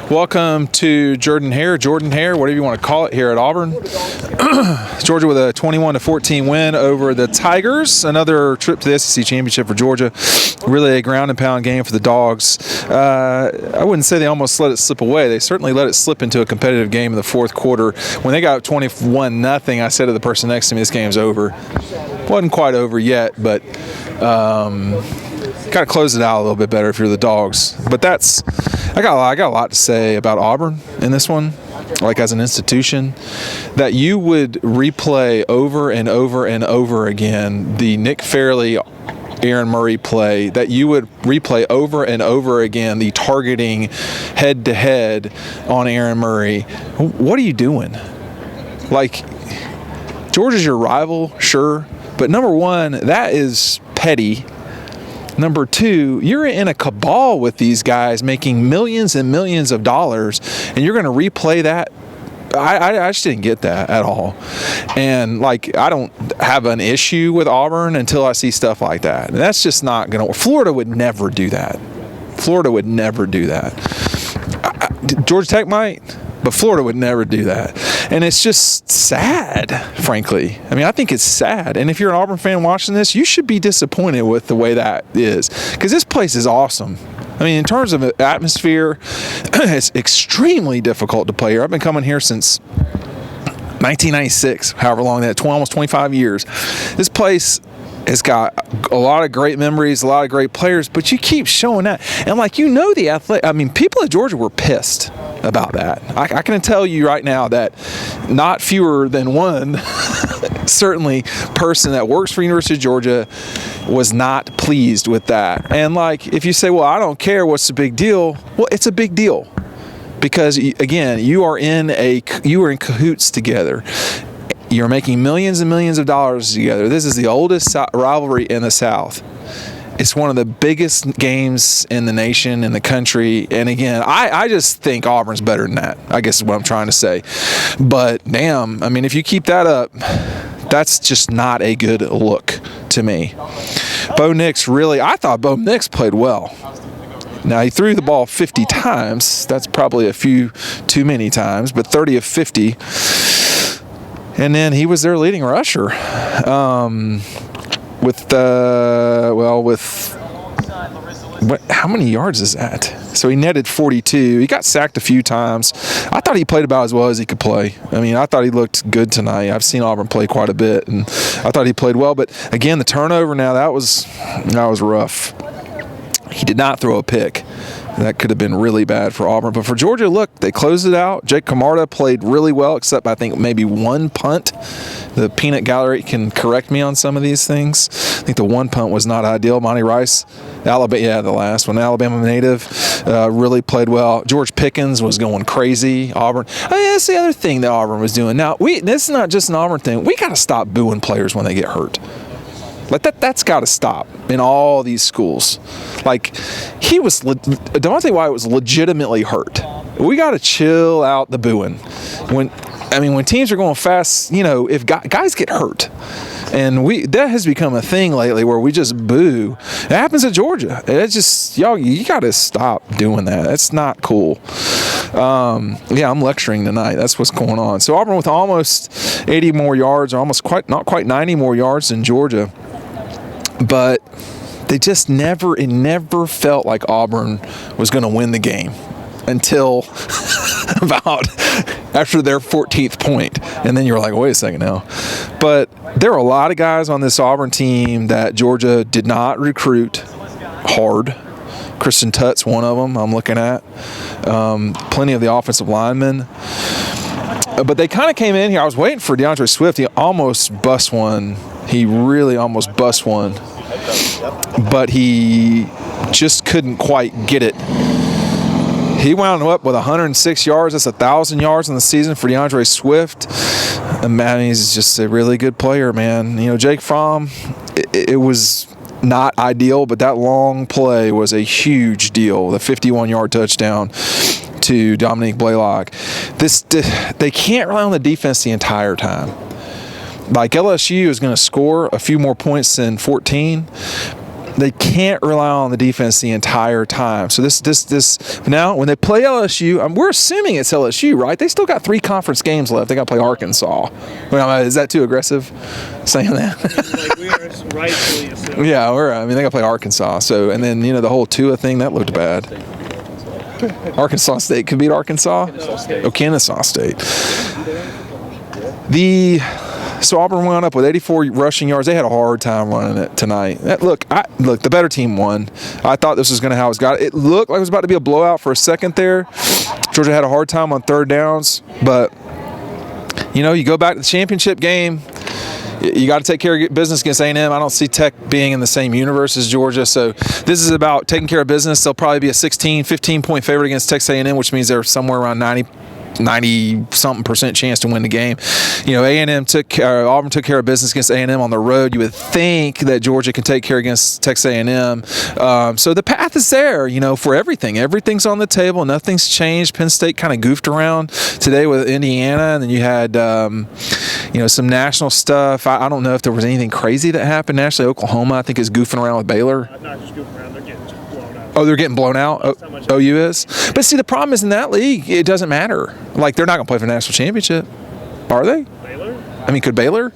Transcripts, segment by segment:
Welcome to Jordan Hare, whatever you want to call it, here at Auburn. Georgia with a 21-14 win over the Tigers. Another trip to the SEC Championship for Georgia. Really a ground and pound game for the Dogs. I wouldn't say they almost let it slip away. They certainly let it slip into a competitive game in the fourth quarter. When they got 21-0, I said to the person next to me, this game's over. Wasn't quite over yet, but got to close it out a little bit better if you're the Dogs. But I got a lot to say about Auburn in this one, like as an institution, that you would replay over and over and over again the Nick Fairley, Aaron Murray play, that you would replay over and over again the targeting head-to-head on Aaron Murray. What are you doing? Like, Georgia's your rival, sure, but number one, that is petty. Number two, you're in a cabal with these guys making millions and millions of dollars, and you're going to replay that. I just didn't get that at all. And, like, I don't have an issue with Auburn until I see stuff like that. And that's just not going to work. Florida would never do that. Georgia Tech might, but Florida would never do that. And it's just sad, frankly. I mean, I think it's sad. And if you're an Auburn fan watching this, you should be disappointed with the way that is. Because this place is awesome. I mean, in terms of atmosphere, it's extremely difficult to play here. I've been coming here since 1996, however long that, almost 25 years. This place has got a lot of great memories, a lot of great players, but you keep showing that. And, like, the athletic, I mean, people at Georgia were pissed about that. I can tell you right now that not fewer than one, certainly, person that works for University of Georgia was not pleased with that. And, like, if you say, well, I don't care, what's the big deal? Well, it's a big deal. Because, again, you are in cahoots together. You're making millions and millions of dollars together. This is the oldest rivalry in the South. It's one of the biggest games in the nation, in the country. And again, I just think Auburn's better than that, I guess is what I'm trying to say. But damn, I mean, if you keep that up, that's just not a good look to me. Bo Nix I thought Bo Nix played well. Now, he threw the ball 50 times. That's probably a few too many times, but 30 of 50. And then he was their leading rusher. How many yards is that? So he netted 42. He got sacked a few times. I thought he played about as well as he could play. I mean, I thought he looked good tonight. I've seen Auburn play quite a bit, and I thought he played well. But again, the turnover now, that was rough. He did not throw a pick. That could have been really bad for Auburn. But for Georgia, look, they closed it out. Jake Camarda played really well, except I think maybe one punt. The peanut gallery can correct me on some of these things. I think the one punt was not ideal. Monty Rice, the last one, Alabama native, really played well. George Pickens was going crazy. Auburn. That's the other thing that Auburn was doing. Now, this is not just an Auburn thing. We got to stop booing players when they get hurt. Like, that's got to stop in all these schools. Like, Devontae Wyatt was legitimately hurt. We got to chill out the booing. When teams are going fast, if guys get hurt, and that has become a thing lately where we just boo. It happens at Georgia. It's just, y'all, you got to stop doing that. That's not cool. I'm lecturing tonight. That's what's going on. So Auburn with almost 80 more yards, or not quite 90 more yards than Georgia. But they just it never felt like Auburn was going to win the game until about after their 14th point. And then you're like, wait a second now. But there are a lot of guys on this Auburn team that Georgia did not recruit hard. Kristen Tutt's one of them I'm looking at. Plenty of the offensive linemen. But they kind of came in here. I was waiting for DeAndre Swift. He almost bust one. He really almost bust one. But he just couldn't quite get it. He wound up with 106 yards. That's 1,000 yards in the season for DeAndre Swift. Man, he's just a really good player, man. Jake Fromm, it was not ideal, but that long play was a huge deal. The 51-yard touchdown to Dominique Blaylock. They can't rely on the defense the entire time. Like, LSU is going to score a few more points than 14, They can't rely on the defense the entire time. So this now when they play LSU, we're assuming it's LSU, right? They still got 3 conference games left. They got to play Arkansas. Well, is that too aggressive saying that? Like we are rightfully assuming. Yeah, they got to play Arkansas. So and then the whole Tua thing that looked bad. Arkansas State could beat Arkansas. Kennesaw State. So Auburn wound up with 84 rushing yards. They had a hard time running it tonight. Look, the better team won. I thought this was going to how it's got. It looked like it was about to be a blowout for a second there. Georgia had a hard time on third downs, but you go back to the championship game. You got to take care of business against A&M. I don't see Tech being in the same universe as Georgia, so this is about taking care of business. They'll probably be a 15-point favorite against Texas A&M, which means they're somewhere around 90-something% chance to win the game. Auburn took care of business against A&M on the road. You would think that Georgia can take care against Texas A&M. So the path is there, for everything. Everything's on the table. Nothing's changed. Penn State kind of goofed around today with Indiana, and then you had, some national stuff. I don't know if there was anything crazy that happened nationally. Oklahoma, I think, is goofing around with Baylor. Not just goofing around. They're getting blown out. Oh, they're getting blown out? OU is? But see, the problem is in that league, it doesn't matter. Like, they're not going to play for the national championship. Are they? Baylor? I mean, could Baylor?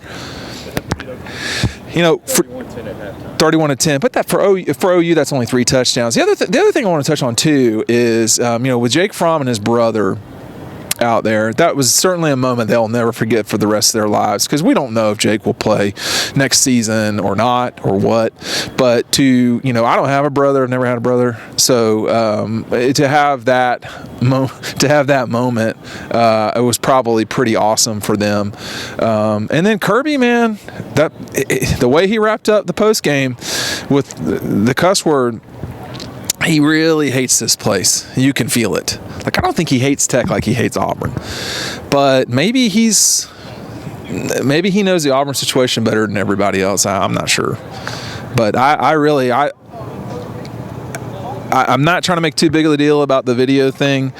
31-10. But that for OU, that's only 3 touchdowns. The other thing I want to touch on, too, is, with Jake Fromm and his brother out there, that was certainly a moment they'll never forget for the rest of their lives, because we don't know if Jake will play next season or not or what. But I don't have a brother. I've never had a brother, so to have that moment, it was probably pretty awesome for them. And then Kirby, man, the way he wrapped up the post game with the cuss word. He really hates this place. You can feel it. Like, I don't think he hates Tech like he hates Auburn. But maybe he knows the Auburn situation better than everybody else. I'm not sure. But I'm not trying to make too big of a deal about the video thing.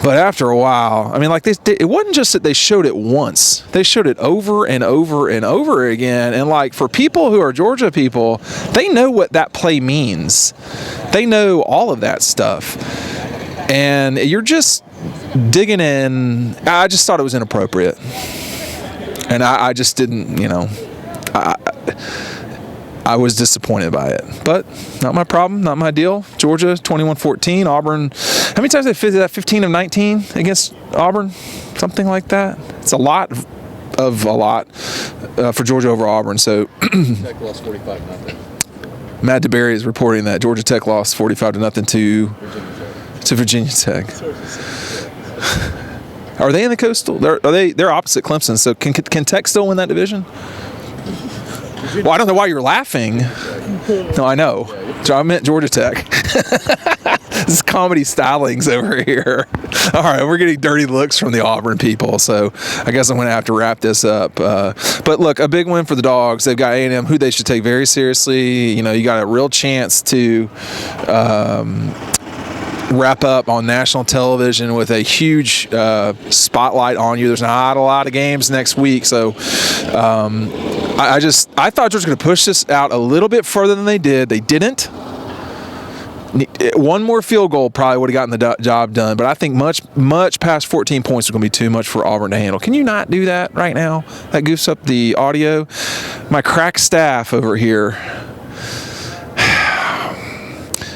But after a while, I mean, like, it wasn't just that they showed it once. They showed it over and over and over again. And, like, for people who are Georgia people, they know what that play means. They know all of that stuff. And you're just digging in. I just thought it was inappropriate. And I just didn't, I was disappointed by it. But not my problem, not my deal. Georgia, 21-14. Auburn, how many times they fit that? 15 of 19 against Auburn? Something like that. It's a lot for Georgia over Auburn. So Tech lost 45-0. Matt DeBerry is reporting that Georgia Tech lost 45-0 to Virginia Tech. Are they in the Coastal? They're opposite Clemson. So can Tech still win that division? Well, I don't know why you're laughing. No, I know. I meant Georgia Tech. This is comedy stylings over here. All right, we're getting dirty looks from the Auburn people, so I guess I'm going to have to wrap this up. But look, a big win for the Dogs. They've got A&M, who they should take very seriously. You got a real chance to wrap up on national television with a huge spotlight on you. There's not a lot of games next week, so I thought Georgia was going to push this out a little bit further than they did. They didn't. One more field goal probably would have gotten the job done, but I think much past 14 points is going to be too much for Auburn to handle. Can you not do that right now? That goofs up the audio. My crack staff over here.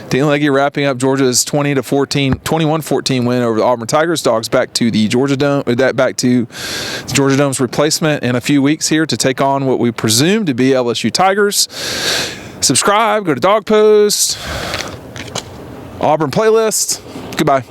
Dean Legge wrapping up Georgia's 21-14 win over the Auburn Tigers. Dogs back to the Georgia Dome. Back to the Georgia Dome's replacement in a few weeks here to take on what we presume to be LSU Tigers. Subscribe. Go to Dog Post. Auburn playlist. Goodbye.